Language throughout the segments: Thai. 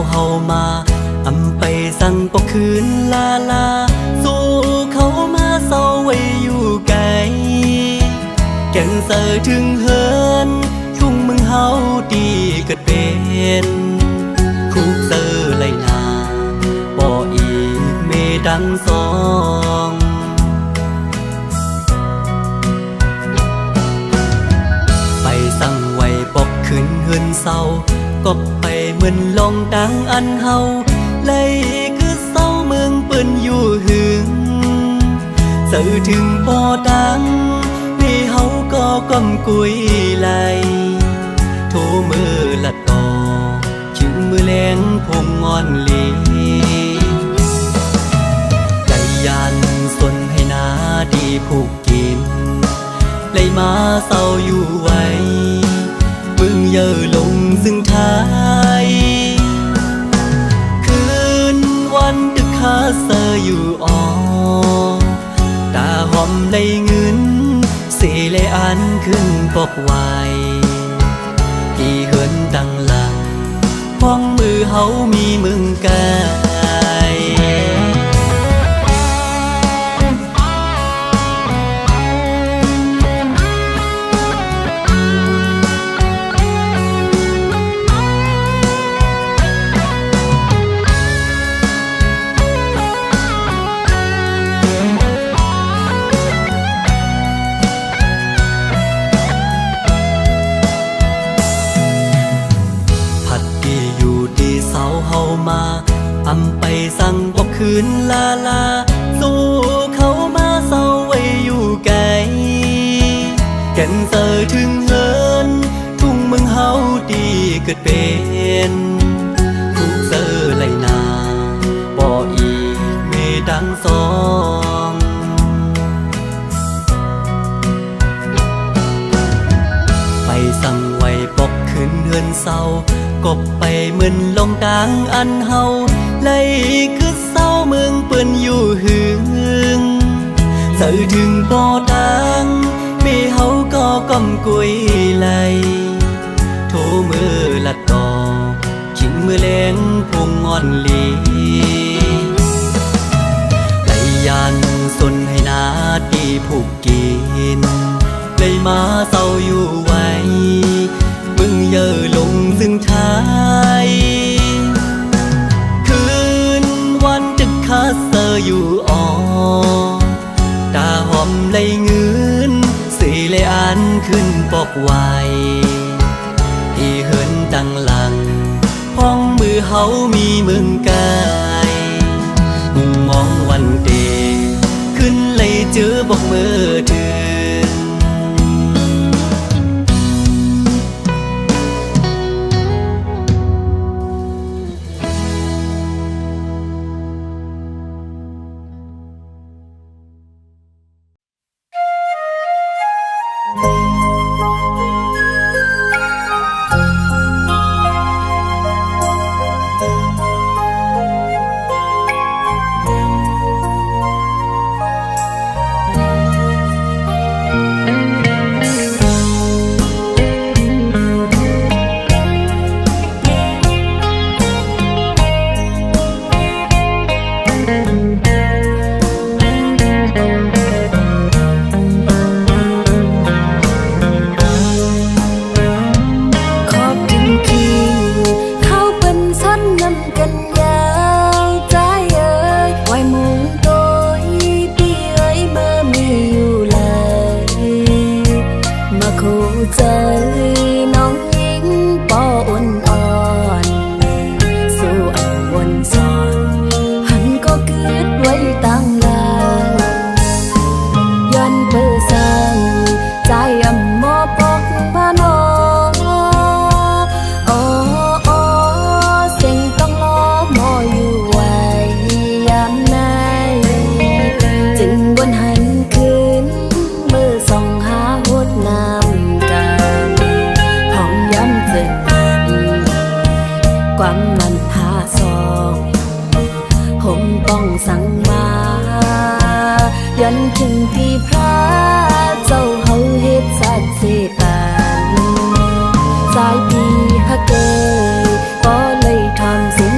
เฮามาอำไปสั่งปกคืนลาลาสู้เขามาเศร้าไว้อยู่ไกลแก่งเสือถึงเฮินทุ่งมึงเฮาดีเกิดเป็นคุกเสือไหลนาบ่อีกเมดังสองไปสั่งไว้ปกคืนเฮินเศร้าก็ไปเหมือนลองดังอันเฮาเลยคือเศร้าเมืองเปิ้นอยู่หึงสื่อถึงบ่ดังพี่เฮาก็กำกุยไหลโทมือละต่อถึงมือแรงพงงอนลีใจยันสนให้นาดีผูกกินเลยมาเศร้าอยู่ไว้มึงเยอะลงซึ่งท้ายคืนวันดึกคาเซออยู่อ่อตาหอมเลยเงินสีเลยอันขึ้นปกไว้ที่เหินดังหลังพ้องมือเฮามีมึงกายอำไปสั่งบอกคืนลาลาสู้เขามาเศร้าไว้อยู่ไกลแก่นเสือถึงเฮินทุ่งมึงเฮาดีเกิดเป็นคุกเสือไหลนาบ่อีกเมดังสองไปสั่งไว้ปกคืนเฮือนเศร้ากบไปเหมือนลงดังอันเฮาเลยคือเศร้าเมืองเปิ้นอยู่หึงสื่อถึงบ่ดังมีเฮาก็กำกุยไหลโทมือละต่อขิงมือแรงพงงอนลีไหลยันสนให้นาดีผูกกินเลยมาเศร้าอยู่ไว้มึงเยอะลงซึ่งท้ายคืนวันดึกคาเซออยู่อ่อตาหอมเลยเงินสีเลยอันขึ้นปกไว้ที่เหินดังหลังพ้องมือเฮามีมึงกายมองวันเดขึ้นเลยเจอบอกมือเธอยันถึงที่พระเจ้าเฮาเฮ็ดสัตว์เสปานสายปีฮักเกยก็เลยทำสิ่ง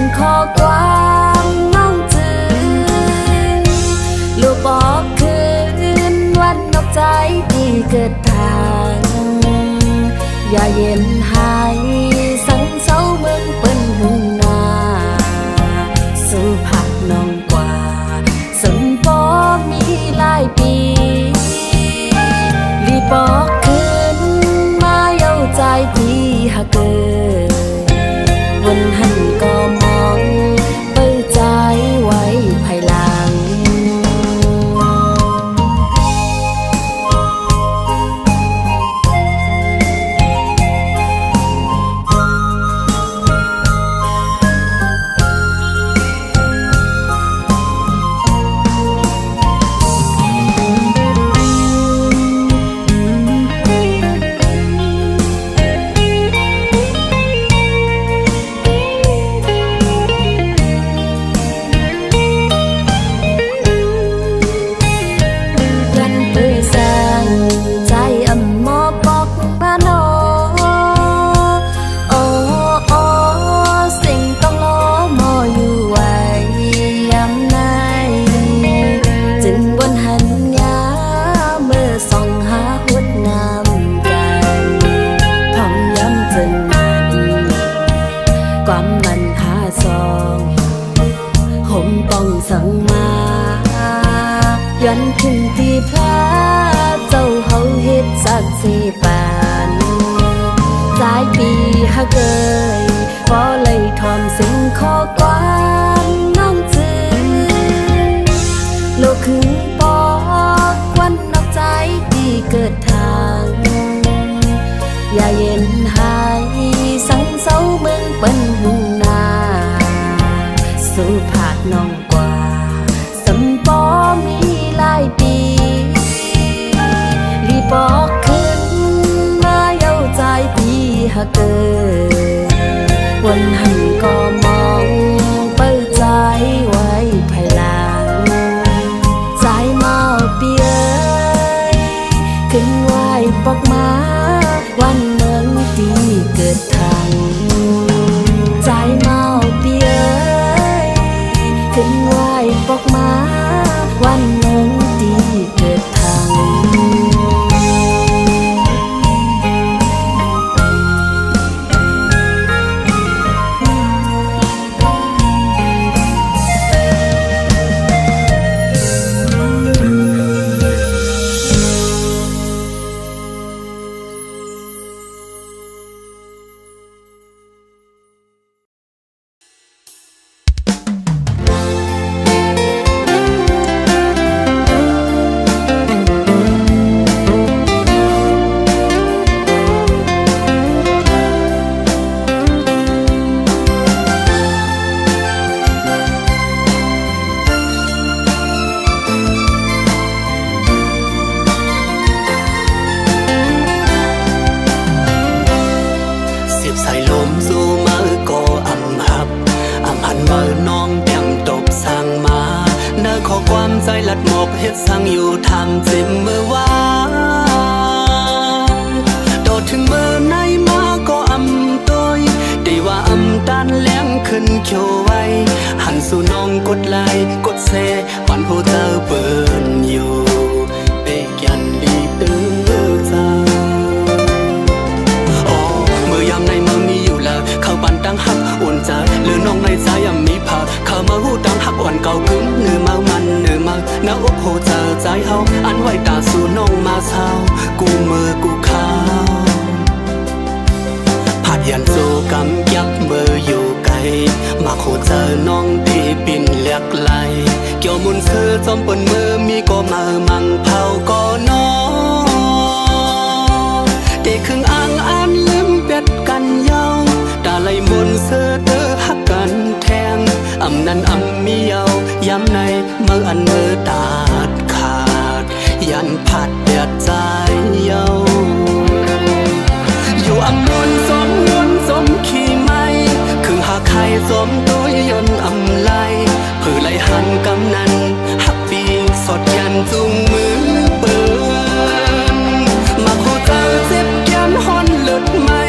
ขึ้นที่พระเจ้าเฮาเฮ็ดสักสิปานหลายปีฮักเอ่ยบ่เลยทอมสิ่งข้อความน้องจือโลกขึ้นปอกวันนอกใจที่เกิดทางอย่าเย็นหายสังเศร้าเมืองเปิ้นหุ่นนาสู่ผาดน้องกว่าสำปอมีหลายปีรีบอกขึ้นมาเย้าใจพี่ฮักเกิดวันหันก็มองเปิดใจไว้ภายหลังใจเมาเปียขึ้นไหวปอกมาวันเมืองที่เกิดทางใจเมาเปียขึ้นไหวปอกมาวันเมืองที่เกิดทาง ใจลัดหมกเฮ็ดสั่งอยู่ทำจิมมือว่าโดดถึงมือในมาก็อำตัวได้ว่าอำตันแหลงขึ้นเขียวไว้หันสู่น้องกดไลค์กดแชร์วันผู้เธอเปิดอยู่เปกยันลีตื้อใจอ๋อมือยามในมือมีอยู่แล้วเข้าปันตั้งหักอุ่นใจหรือน้องในใจยังมีผักเข้ามาหูดังหักอ่อนเก่ากึ้งเนื้อเมามันเนื้อมาหน้าอกโหเจอใจเฮาอันไว้ตาสู่น้องมาเช้ากูมือกูข้าวผัดยันโซกำยักมืออยู่ไกลมาโคเจอน้องที่ปิ่นเลียกไหลเกี่ยวมุนเสือจอมปนมือมีก็มามังเผาก็น้องเด็กครึ่งอ่างอันลืมเป็ดกันเยาตาไหลมนเสือเตอหักกันแทงอำนั้นอำมีเยาย้ำในมืออันมือตาดขาดยันผัดเดือดใจเยาอยู่อำมนสมนวนสมขี่ไม่คือหาใครสมตัวยนอำไลเพื่อไล่หันกำนันหักปีสดยันจุงมือเปินมาโคเจอเจ็บยันฮอนเลือดไม่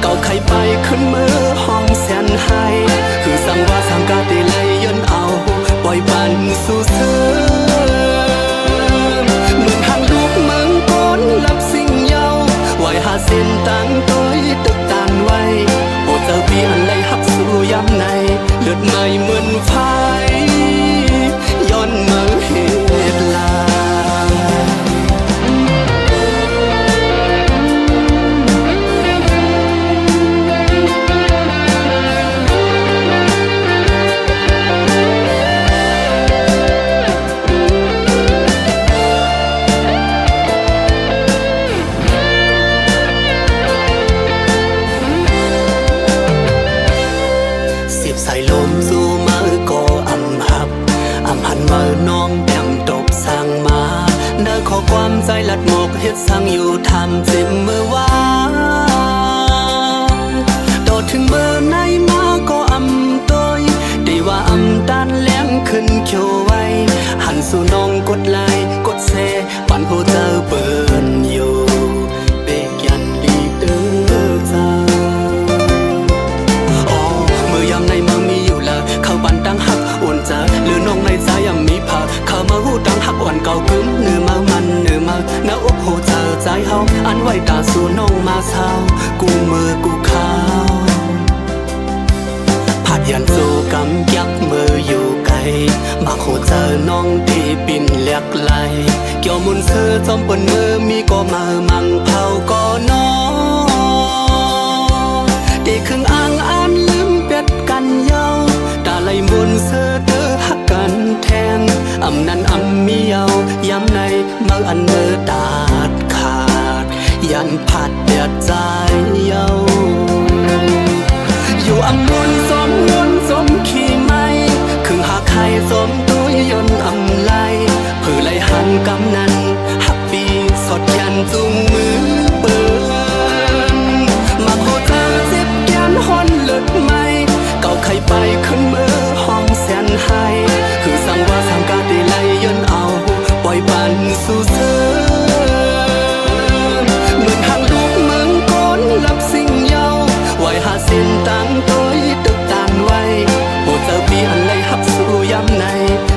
เก่าใครไปขึ้นมือห้องแสนให้คือสั่งว่าสั่งกาได้เลยยนเอาปล่อยบันสู่เสือเหมือนทางลูกเมืองก้นลับสิ่งเยาไหวหาเส้นตั้งตัวตึกตานไว้โอ้เจ้าพี่อันไรหักสู่ย้ำในเลือดไม่เหมือนไฟย้อนเมืองเหตุลาใส่ลมสู่มือก็อำหับอำหันมือน้องแต้มตบสั่งมาเด้อขอความใจลัดหมกเฮ็ดสั่งอยู่ทำจิมมือว่าโดดถึงมือในมาก็อำตัวได้ว่าอำตันแหลงขึ้นเขียวไว้หันสู่น้องกดไลค์กดแชร์ปันผู้เธอเปิดอยู่เปกยันลีตื้อใจยามในเมืองมีอยู่แล้วเข้าปันตั้งหักอุ่นใจหรือน้องในใจยังมีผักเข้ามาหูดังหักอ่อนเก่ากึ้งเนื้อเมามันเนื้อมาหน้าอกโหเจอใจเฮาอันไว้ตาสู่น้องมาเช้ากูมือกูข้าวผัดยันโซกำยักมืออยู่ไกลมาโคเจอน้องที่ ปิ่นเลียกไหลเกี่ยวมุนเสือจอมปนมือมีก็มามังเผาก็นอตีครึ่งอ่างอ่านลืมเป็ดกันเยาตาไหลมุนเสือเด้อหักกันแทนอำนั้นอำมีเยาย้ำในเมื่ออันเมื่อตาดขาดยันผัดเดือดใจเยาอยู่อำมุนสมมุนสมขี้ไม้คือหากใครสมตัวยนต์อำไลเพื่อไล่หันกำนั้นหักปีสดยันจุงมือเปินมาโคเธอเจ็บยันหอนเลิดไม่เก่าใครไปขึ้นมือห้องแสนให้คือสั่งว่าสั่งการได้ไล่ยนต์เอาปล่อยบันสู่เธอเหมือนทางลูกเมืองก้นรับสิ่งเยาไว้หาเส้นตั้งตัวตึกตานไว้โอ้เจ้าปีอันไรหับสู่ย้ำใน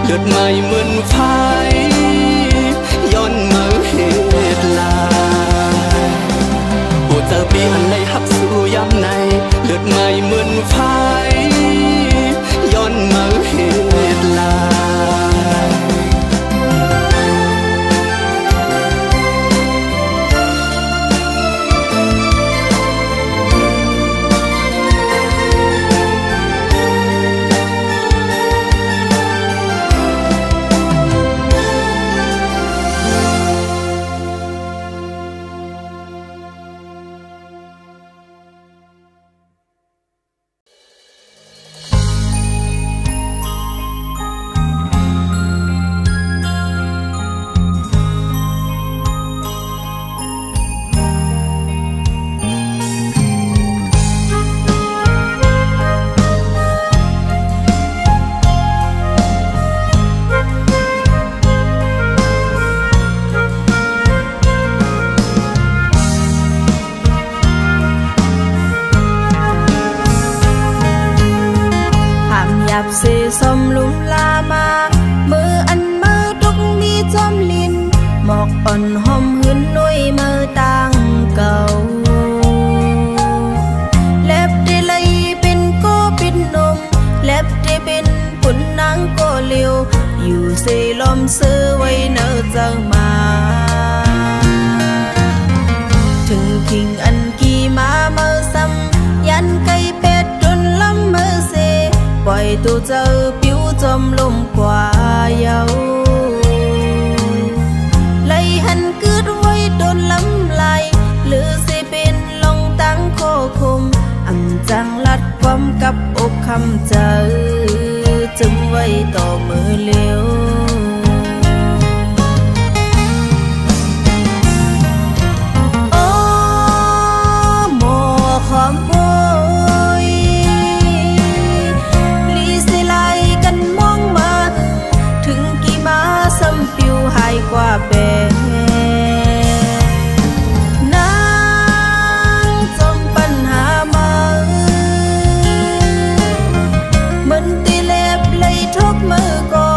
เลือดไม่เหมือนไฟย้อนมาเหตุลาโอ้เจ้าปีอันไรหับสู่ย้ำในเลือดไม่เหมือนไฟย้อนมาเหตุลาเสสมลุมลามามืออันมือตุกมีจอมลินหมอกอ่อนหอมหืนนุ่ยมือต่างเก่าเล็บได้เลยเป็นก็เป็นนมเล็บได้เป็นปุ่นนางก็เลียวอยู่เสลมซื้อไว้เนอเจอมาถึงคิงอันกี่มาเมื่อซ้ำยันไก่เป็ดจนล้ำมือเสปล่อยตัวเจอผิวจมลมกว่าเยาไล่หันกึดไว้โดนล้ำลายหรือสิเป็นลงตั้งโคคมอำจังลัดความกับอกคำเจอจึงไว้ต่อมือเลี้ยวโอ้หมอขอมกว่าเป็นนางจมปัญหามาเหมือนตีเล็บเลยทุกมือก็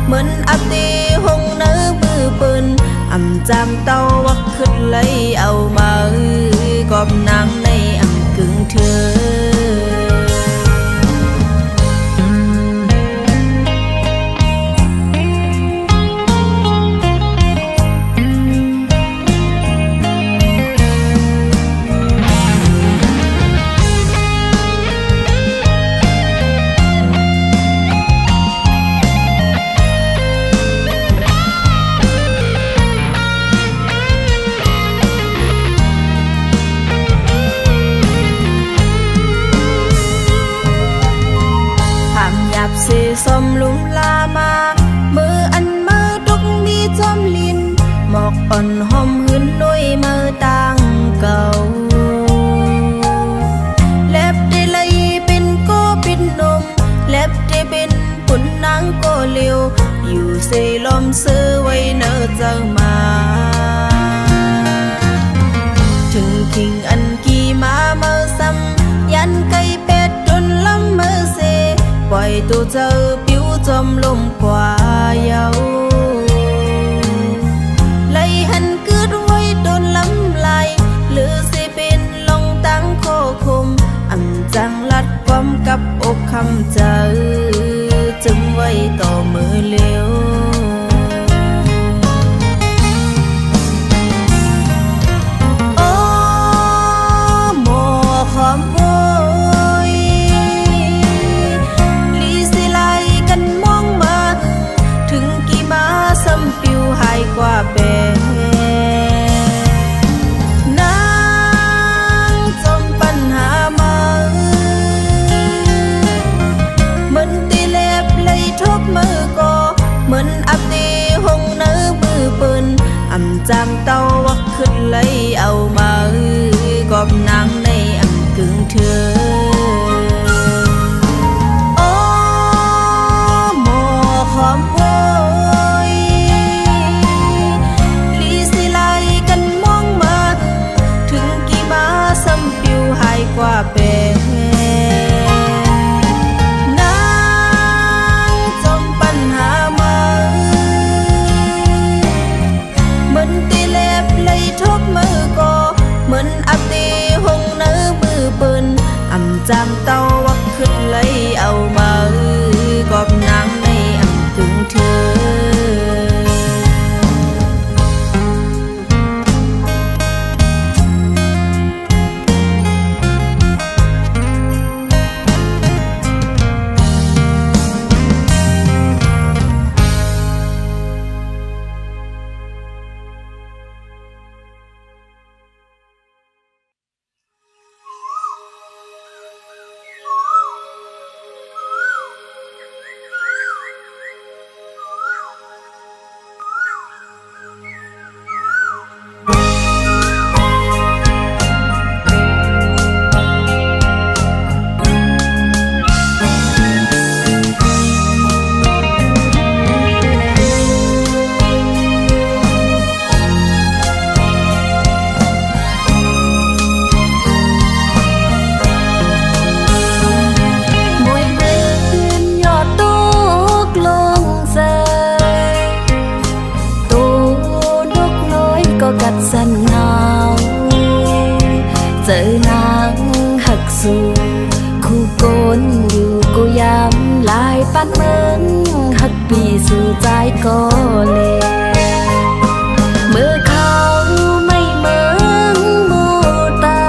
เหมือนอับตีหงเนื้อมือปืนอำจำเต้าวักขึ้นเลยเอามากอบนางในอำกึ่งเธอเสสมลุมลามามืออันมือตุกมีจอมลินหมอกอ่อนหอมหืนนุ่ยมือต่างเก่าเล็บได้เลยเป็นก็เป็นนมเล็บได้เป็นปุ่นนางก็เลียวอยู่เสลมซื้อไว้เนอเจอมาถึงคิงอันกี่มาเมื่อซ้ำยันไก่เป็ดจนล้ำมือเสปล่อยตัวเจอผิวจมลมกว่าเยาไล่หันกึดไว้โดนล้ำลายหรือสิเป็นลงตั้งโคคมอำจังลัดความกับอกคำเจอจึงไว้ต่อมือเลี้ยว ปานเมืองหักปีสู่ใจก็เลยเมื่อเขาไม่เมืองหมูตา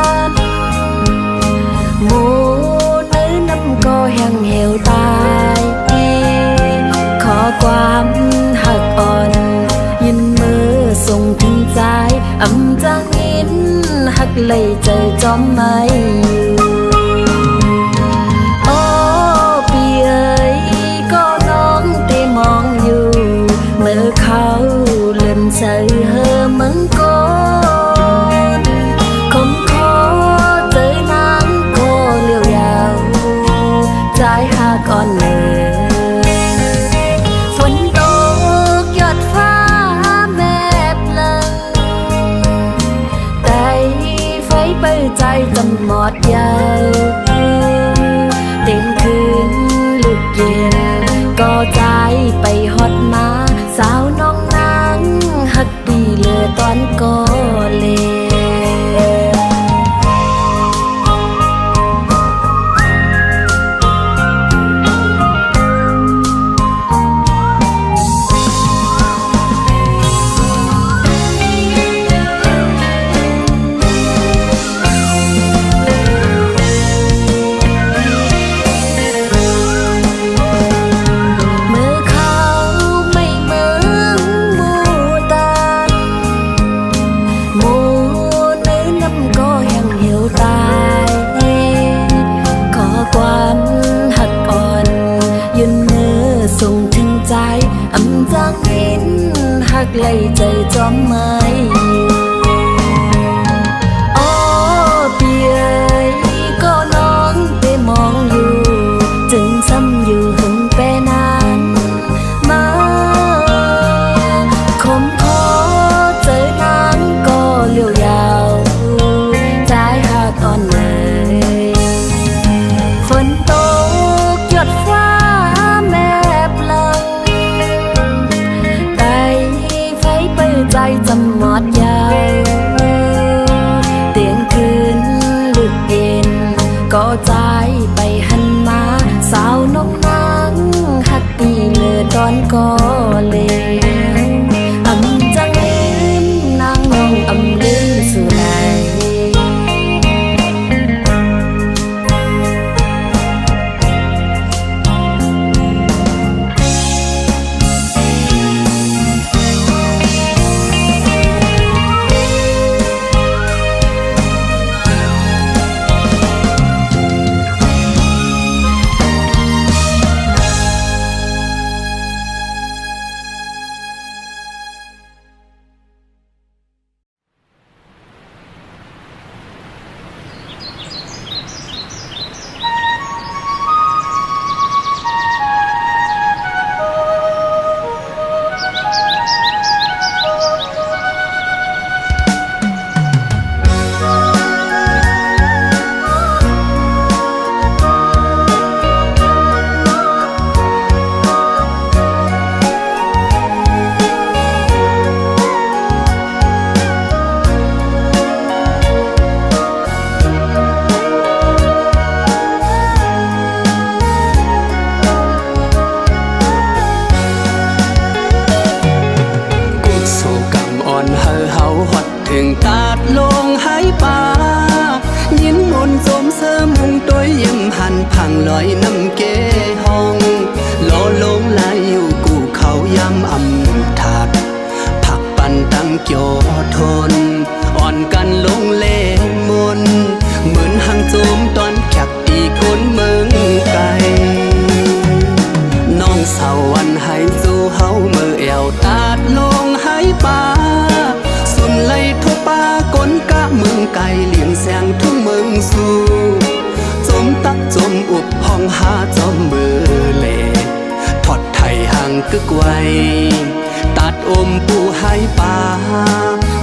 หมูเนื้อน้ำก็แห้งเหี่ยวตายขอความหักอ่อนยินมือส่งถึงใจอำจังอินหักเลยเจอจอมไม่อยู่โอ้ปีเอ๋ยก็น้องได้มองอยู่เมื่อเขาเลื่อนใจเฮอมึงก่อนคมขอเจอนางก็เลี้ยวยาวใจหาก่อนเลยฝนตกหยดฟ้าแม่เพลิงแต่ไฟเปิดใจจำหมดยาวเต็มคืนลึกเย็นก็ใจไปฮอดมาสาวน้องนางหักดีเหลือตอนก็เลย เมื่อเขาไม่เมืองหมูตาหมูเนื้อน้ำก็ยังเหี่ยวตายขอความหักอ่อนยืนมือส่งถึงใจอำจังอินหักเลยใจจอมไม่อยู่โอ้ปีเอ๋ยก็น้องได้มองอยู่จึงซ้ำอยู่หึงแปนานมาคมขอเจอนางก็เลี้ยวยาวใจหักอ่อนเลยฝนตกหยดฟ้าแม่เพลิงแต่ไฟเปิดใจจำหมดยาวเตียงคืนลึกเย็นก็ใจไปหันมาสาวน้องนางหักปีเหลือตอนก็เลยอำจังลืมนางน้องอำลืมสู่ไหน พังลอยน้ำเกห้องล้อลงลายอยู่กูเขาย้ำอำถาดผักปันตั้งเกี่ยวทนอ่อนกันลงเล่มนเหมือนหางโจมตอนแคบตีก้นเมืองไกลน้องสาววันให้สู้เฮาเมื่อแอวตาดลงให้ป่าสุนไล่ทั่วป่าก้นกะเมืองไกลเลี้ยงแสงทุ่งเมืองสู่จมตักจมอุบห้องหาจอมมือเล่ทอดไทยห่างกึกไว้ตัดอมปูให้ป่า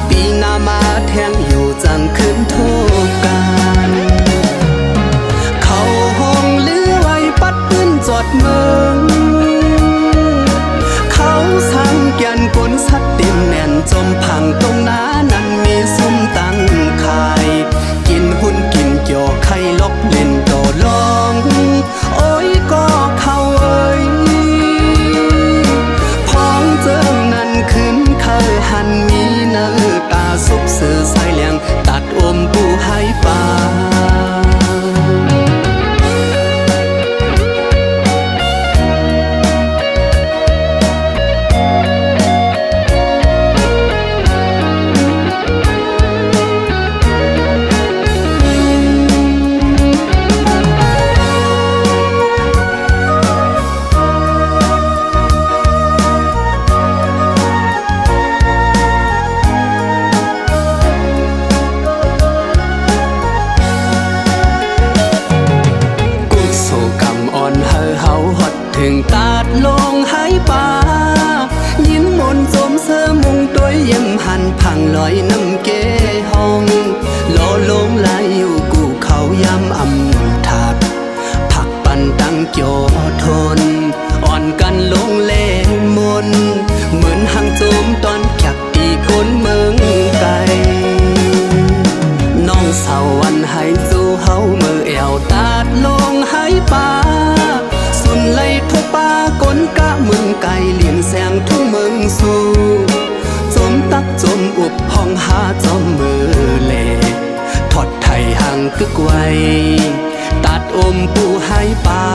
ปีหน้ามาแทงอยู่จังขึ้นโทกันเขาห้องเลือไว้ปัดปืนจอดเมืองเขาสั่งแกนกลสัดเต็มแน่นจมพังตรงน้านั้นมีซุ้มตั้งขายกินหุ่นกินเกี่ยวไข่ลบเล่นโตลองโอ้ยก็เขาเอ้ย นึ่งตาดลงหายป่ายินมนสมเสมุงตัวเยี่ยมหันพังลอยน้ำเกห้องโลลงไหลอยู่กูเขายำอำถาดผักปันตั้งโจทนอ่อนกันลงเล่มนเหมือนหังโจมตอนแขกตีก้นเมืองไกลน้องสาววันให้สู้เฮามือแอวตาดลงหายป่าสุนไล่ทุป่ากนกะมึงไก่เลียนแสงทุ่งเมืองสู่จมตักจมอุบห้องหาจอมมือเล่ทอดไทยห่างกึกไว้ตัดอมปูให้ป่า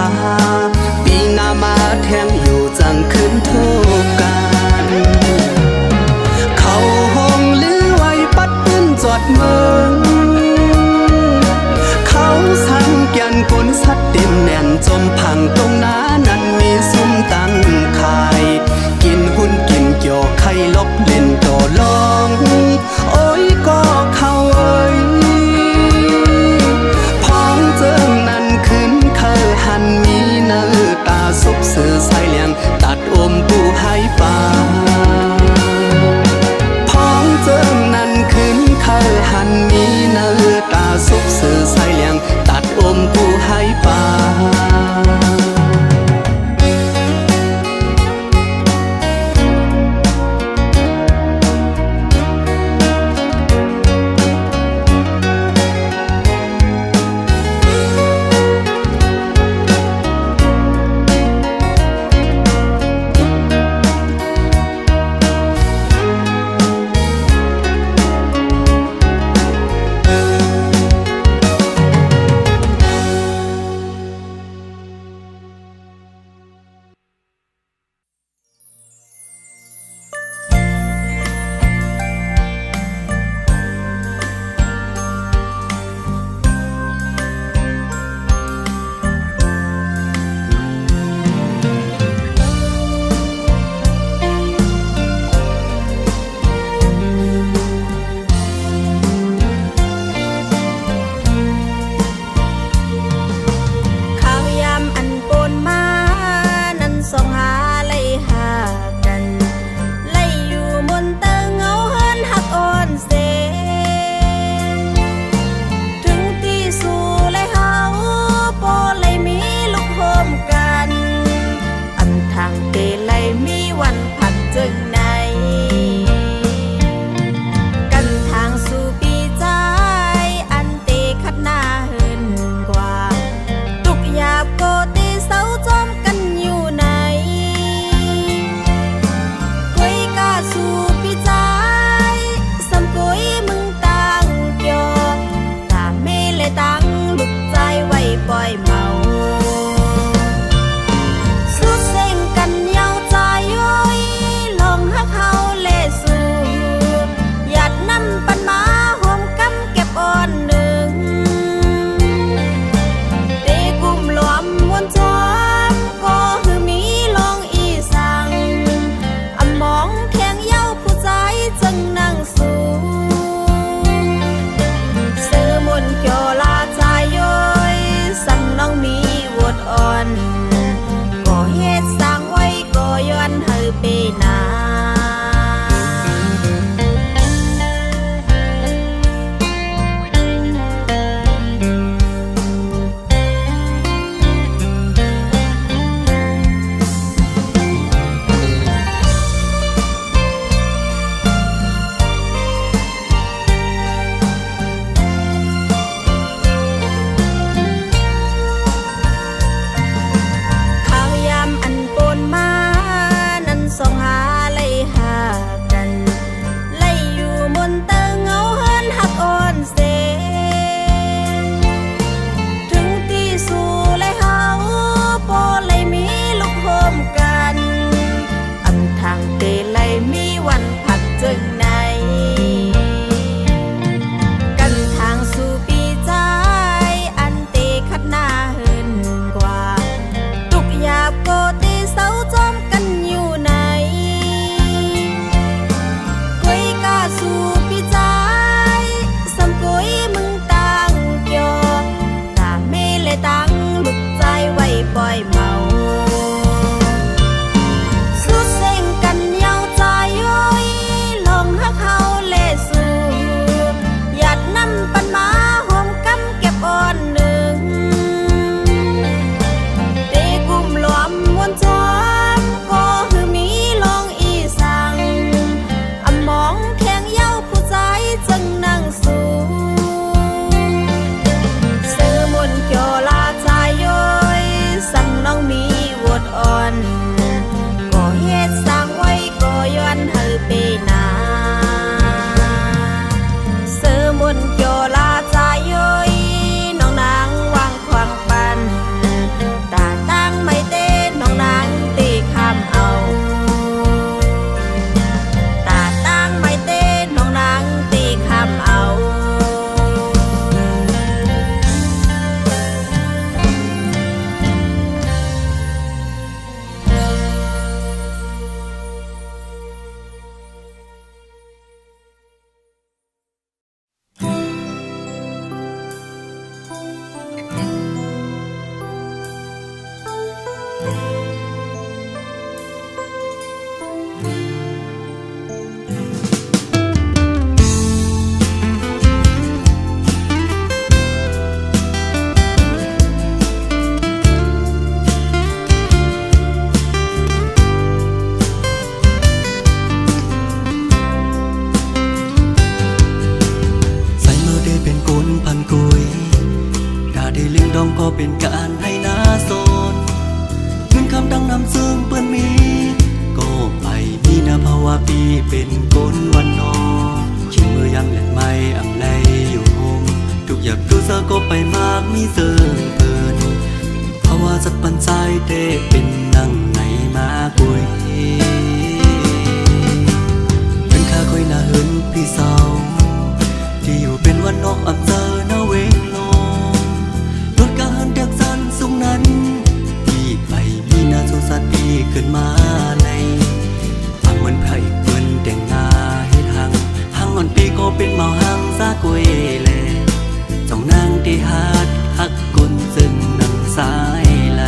ปีหน้ามาแทงอยู่จังขึ้นทุกการเขาห้องลือไว้ปัดปืนจอดเมืองเขาสั่งแกนกลสัดเต็มแน่นจมพังตรงหน้านั้นมีซุ้มตั้งขายกินหุ้นกินเกี่ยวไข่ลบเล่นโตลองโอ้ยก็เข้าเอ้ยพ้องเจิงนั้นขึ้นเคอหันมีเนื้อตาซุบซึ อเป็นการให้นาโซนเงินคำดังนำซึ่งเปื้อนมีก็ไปมีนาภาวะปีเป็นกลวันนอคิดมือยังแหลกไม่อำไรอยู่โฮมทุกอย่างดูเซอก็ไปมากมีเซิงเปินภาวะสัตว์ปันใจเตเป็นนั่งไหนมากุยเป็นข้าคอยน่าเหินพี่สาวที่อยู่เป็นวันนอกอับเจอหน้าเวงลงรถการเด็กสันสูงนั้นพี่ไปมีนาสุสัตว์พี่ขึ้นมาในฟังเหมือนไผ่เปิ้นแต่งงาให้ทางอ่อนปีก็เป็นเมาหังซากุยแลจ้องนางที่ฮัดฮักกุนซึ่งนังสายไหล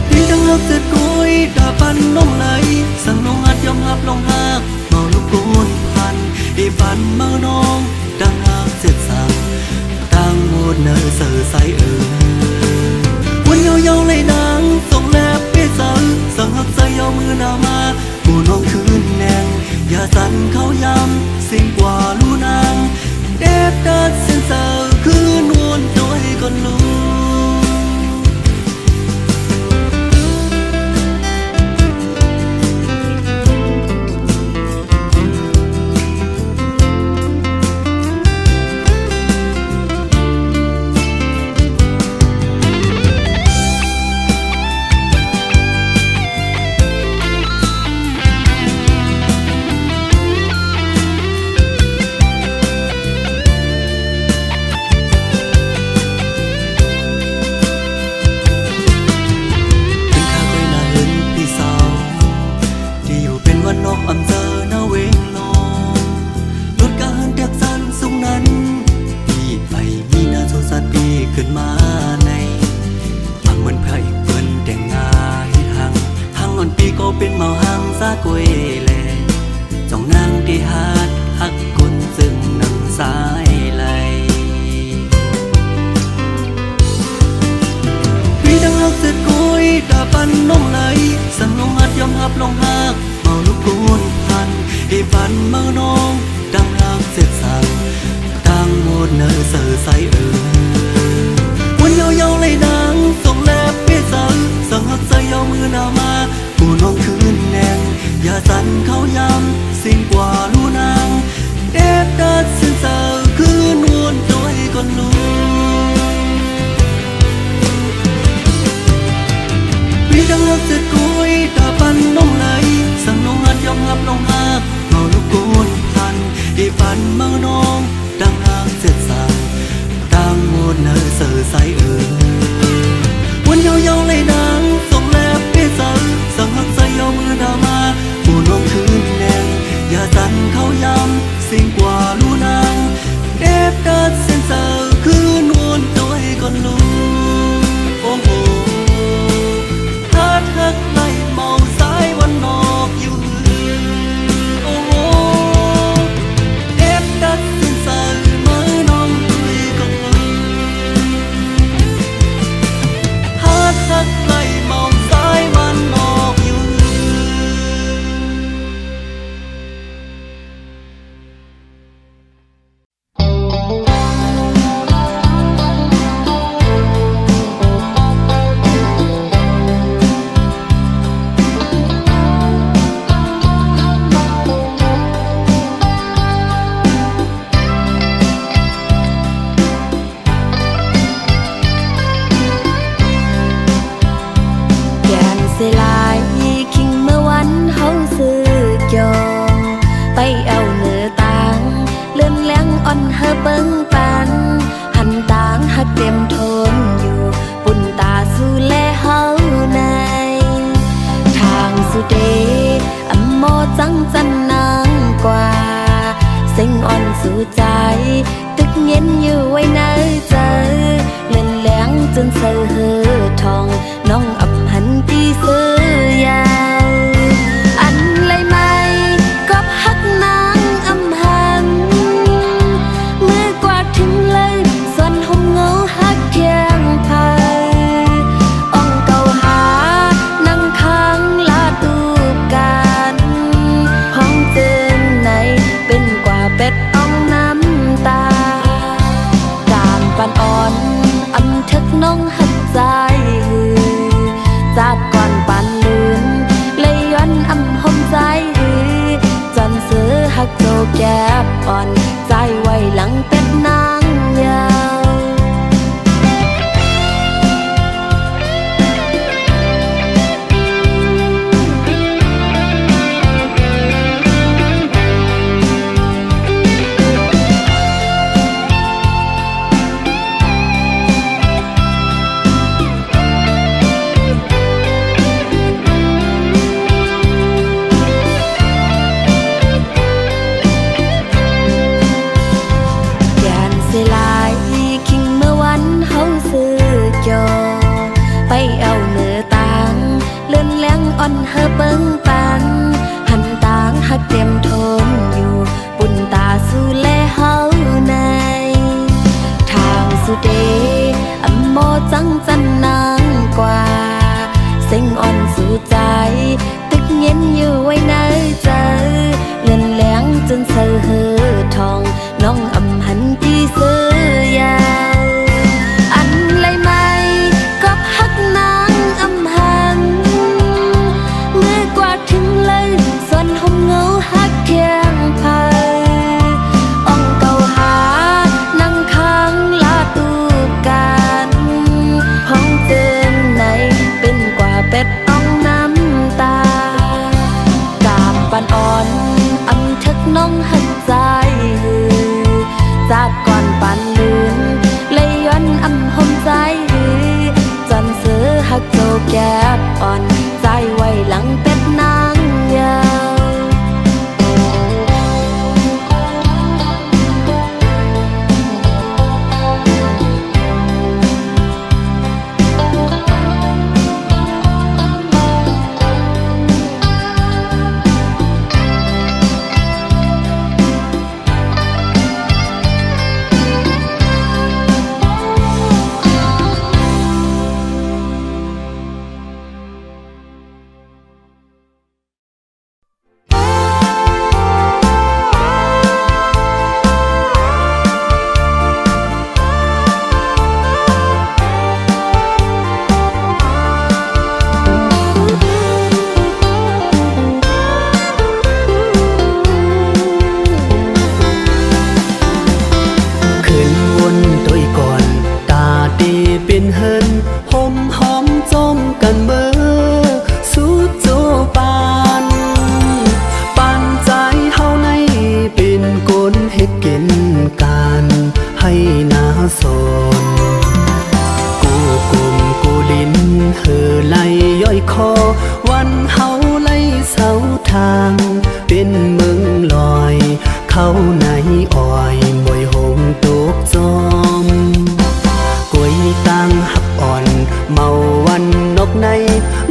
พี่ดังฮักเสร็จกุยตาปันน้องไหลสั่งน้องหัดยอมหับลองหักเมาลูกกุนพันอีฟันเมาน้องดังฮักเสร็จสั่งตั้งหมดเนอเสือใสวันเยาๆเลยนางส่งแลบไปสั่งหักใส่เอามือหน้ามาผู้น้องคืนแนงอย่าสั่นเขาย้ำสิ่งกว่าลูนางเด็บดัดเส้นเสือคืนวนโดยก่อนลูนอกอำเภอหน้าเวงลงรถการเด็กสันสูงนั้นพี่ไปมีนาโซสัตว์พี่ขึ้นมาในฟังเหมือนไผ่เปิ้นแต่งงาให้ทางอ่อนปีก็เป็นเมาหังซากุยแลจ้องนางที่ฮัดฮักกุนซึ่งนังสายไหลพี่ดังฮักเสร็จกุยตาปันน้องไหลสั่งน้องหัดยอมหับลองหักลูกกุนพันอีฟันเมาน้องดังฮักเสร็จสั่งตั้งหมดเนอเสือใสวันเยาๆเลยนางส่งแลบไปสั่งหักใส่เอามือหน้ามาผู้น้องคืนแนงอย่าสั่นเขาย้ำสิ่งกว่าลูนางเด็บดัดเส้นเสือคืนวนโดยก่อนลูพี่ดังฮักเสร็จกุยตาปันน้องไหลสั่งน้องหัดยอมหับลองหักเมาลูกกุนพันอีฟันเมาน้องดังฮักเสร็จสั่งตั้งหมดเนอเสือใสวันเยาๆเลยนางส่งแลบไปสั่งหักใส่เอามือหน้ามาผู้น้องคืนแนงอย่าสั่นเขาย้ำสิ่งกว่าลูนางเด็บดัดเส้นเสือคืนวนโดยก่อนลูโอ้โหฮักไล่เมาสายวันนอกอยู่โอ้โหเด็บดัดสิ้นสายเมื่อน้องด้วยกันฮักไล่เมาสายวันนอกอยู่เสียลายคิงเมื่อวันเฮาซื้อจองไปเอาเนื้อต่างเลื่อนแรงอ่อนเฮอเบิ้งปันหันต่างหักเต็มทนอยู่ปุ่นตาสู่แลเฮาในทางสุเดอำโมจังจันนางกว่าเส้งอ่อนสู่ใจตึกเย็นอยู่ไว้ในใจเลื่อนแรงจนเสือเฮอทองน้องอำหันตีเสื้อยาวอันเลยไม่ก็ฮักนางอำหันเมื่อกว่าถึงเลยส่วนห่มเงาฮักเคียงพายอ่องเก่าหานั่งข้างลาตูกันห้องเตือนในเป็นกว่าเป็ดอ่องน้ำตา หือจากก่อนปานลืนเลยย้อนอำหอมใจหือจนซื้อหักโจแก็บอ่อนใจไว้หลังเป็ดนางยาวอ่อนเฮอเบิ่งปันหันต่างหักเต็มทนอยู่ปุ่นตาสู่แลเฮาในทางสุเดอำโมจังจันนางกว่าเสียงอ่อนสู่ใจตึกเย็นอยู่ไว้ในใจเลื่อนแหลงจนเสือเฮอทองน้องอำหันที่เสือยาวอันไรไม่ก็หักนางอำหันถึงเลยส่วนหอมเงาหักเทียงไผ่อ่องเก่าหานั่งค้างลาตูกันห้องเจินในเป็นกว่าเป็ดอ่องน้ำตากาบปันอ่อนอำทึกน้องหักใจหือจากก่อนปันลืนเลยย้อนอำหอมใจหือจนซื้อหักโจแก็บอ่อนใจไว้หลังเป็ดนางยาว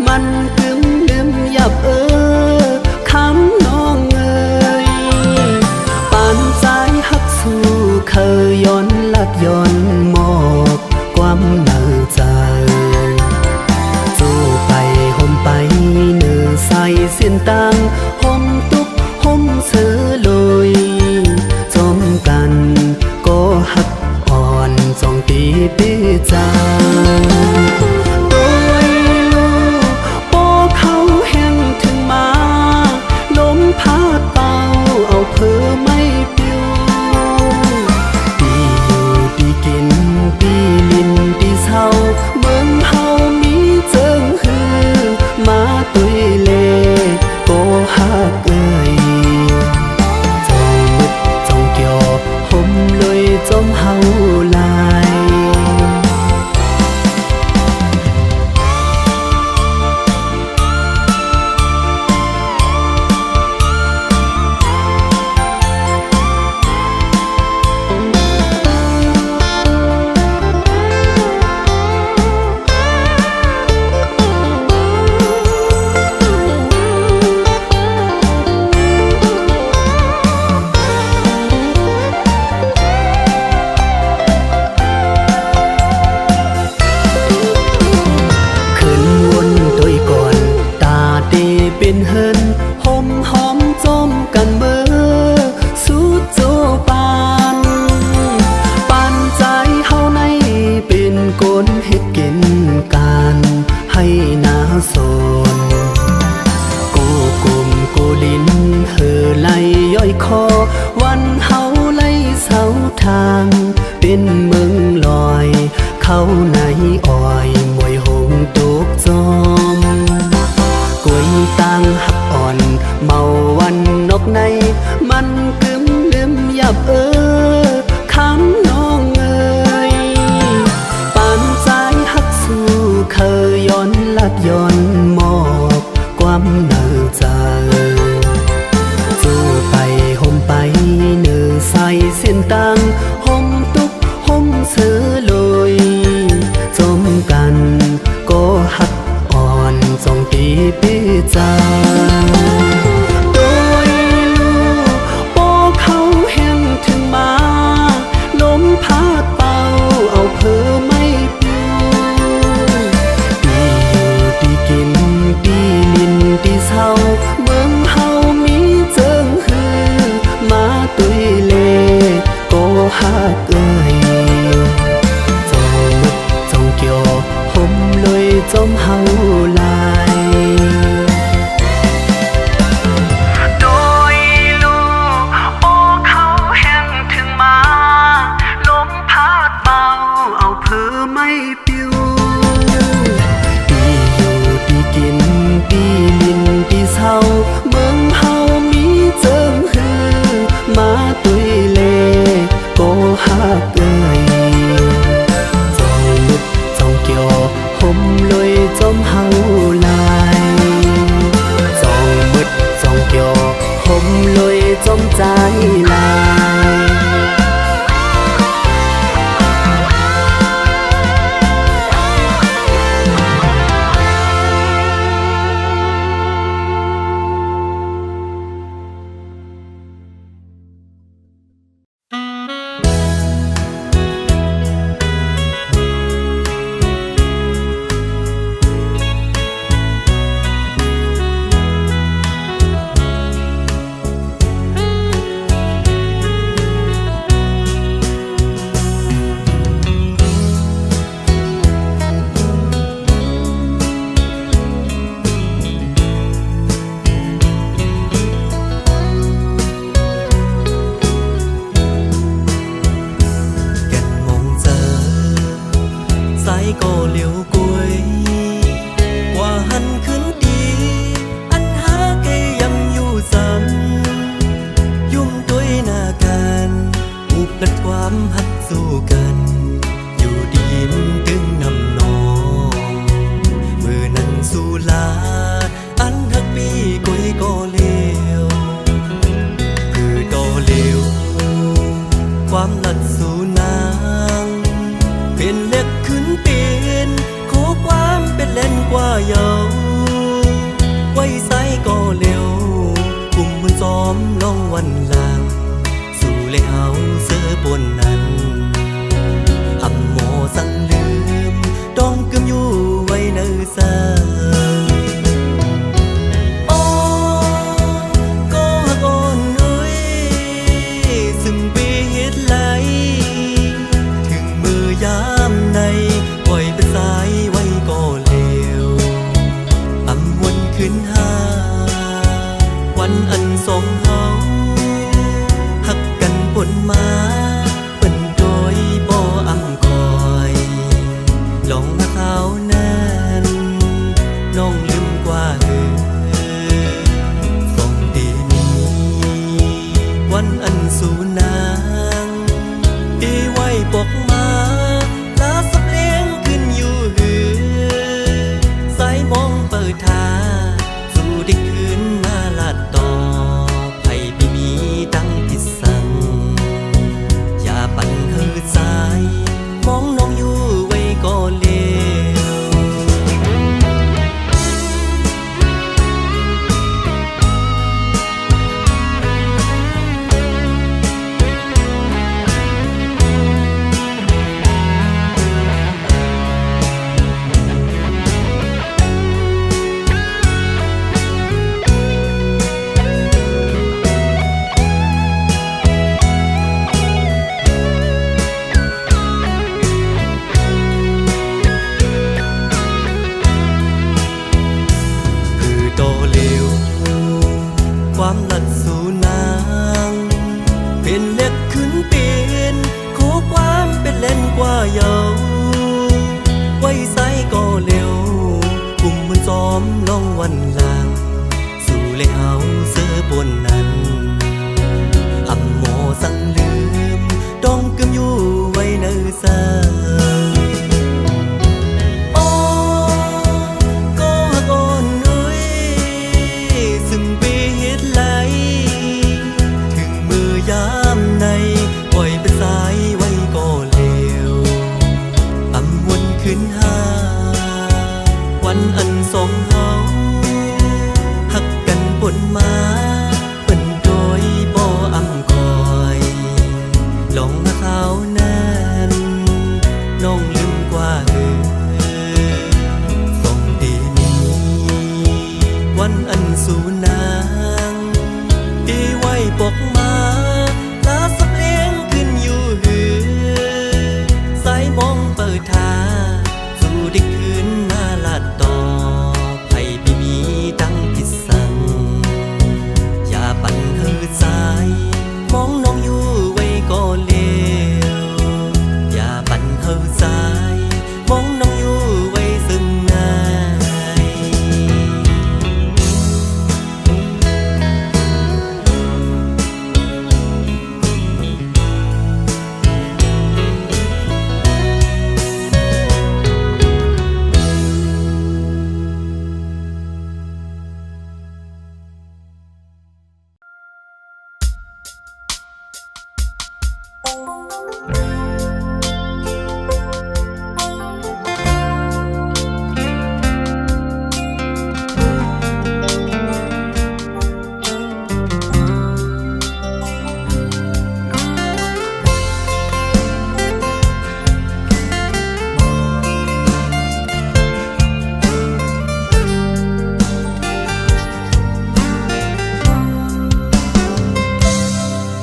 มัน ย้อนมอบความหนักใจจูไปห่มไปเนื้อใส่เส้นตังห่มตุกห่มเสือลอยจมกันก็หักอ่อนจงตีปีจาโดยลูกโปเขาแห้งถึงมาลมพัดเป่าเอาเพอไม่ปิวปีอยู่ปีกินปีลินปีเศร้าเมืองเฮามีเจิงฮือมาตุยเลก็หักเอ่ยจงมึกจงเกี่ยวห่มลอยจมเฮาลายโดยลูกโอ้เขาแห้งถึงมาลมพัดเบาเอาเพอไม่ปิวปีอยู่ปีกินปีลินปีเศร้าเมืองเฮามีเจิงฮือมาตุยเลก็หักเอ่ยจงมึกจงเกี่ยวห่มลอยจมเฮาลายจงมึดจงเกี่ยวห่มลอยจมใจลาย สองเฮาหักกันปนมาเป็นโดย องเฮาหักกันบนมาเปิ้นโดยบ่อำคอยลองหักเขานั้นน้องลืมกว่าส่องดีนี้วันอันสูนางที่ไว้ปกมาลาสับเลี้ยงขึ้นอยู่สายมองเปิดทาสู่ได้คืนมาลาดต่อไผพี่มีดังที่สั่งอย่าปั่นเฮอสายมองน้องอยู่ไว้ก็เลวอย่าปั่นเฮอสายมองน้องอยู่ไว้ซึ่งง่าย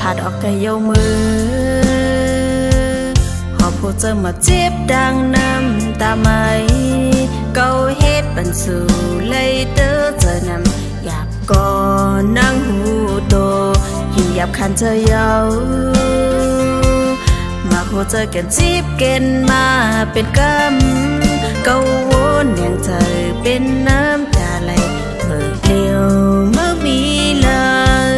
ผัดออกกะโยมือหอบผู้เจอมาเจ็บดังน้ำตาไหมเกาเฮ็ดบันสู่เลยเด้อเจอนำหยาบก่อนนั่งหูโตหิวหยาบคันเจอเยามาโคเจอกันจีบเกนมาเป็นกำเกาวนอย่างเธอเป็นน้ำตาไหลเมื่อเดียวเมื่อมีเลย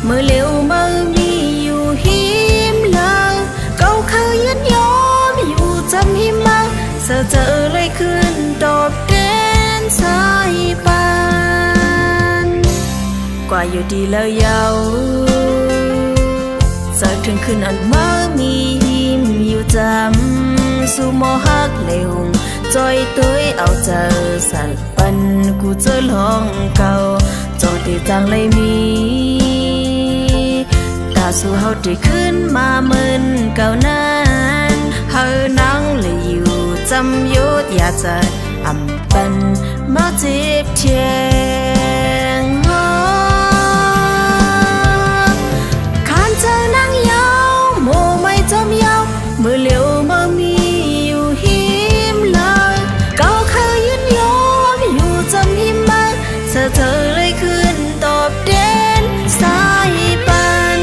มือเร็วมือมีอยู่หิมเลยเก่าเคยยืนยอมอยู่จำหิมมาเสือเจอเลยขึ้นตอบแทนสายปานกว่าอยู่ดีแล้วเยาเสือถึงขึ้นอันมือมีหิมอยู่จำสู่มอฮักเลยหงจอยตัวเอาเจอสักปันกูเจอลองเก่าจอดีจังเลยมีสู่เฮาได้ขึ้นมาเหมือนเก่านั้นเฮานั่งเลยอยู่จำยุดอยากจะอำเป็นมาเจ็บเทียงคานเจอนั่งยาวโมไม่จมยาวมือเร็วมือมีอยู่หิมเลยเก่าเคยยืนยอมอยู่จำหิมมาเธอเลยขึ้นตอบเด่นสายปัน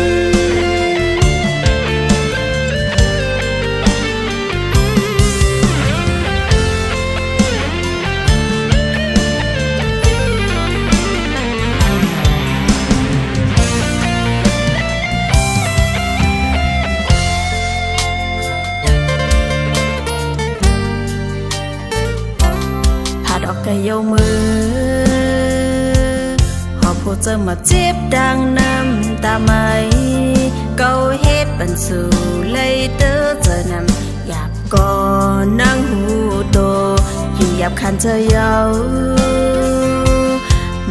ออกกะโยมือหอบผู้เจอมาเจ็บดังน้ำตาไหมเกาเฮ็ดบันสู่เลยเด้อเจอนำหยาบก่อนนั่งหูโตหิวหยาบคันเจอเยา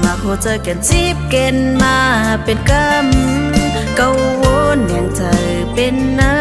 มาโคเจอกันจีบเกนมาเป็นกำเกาวนอย่างเธอเป็นน้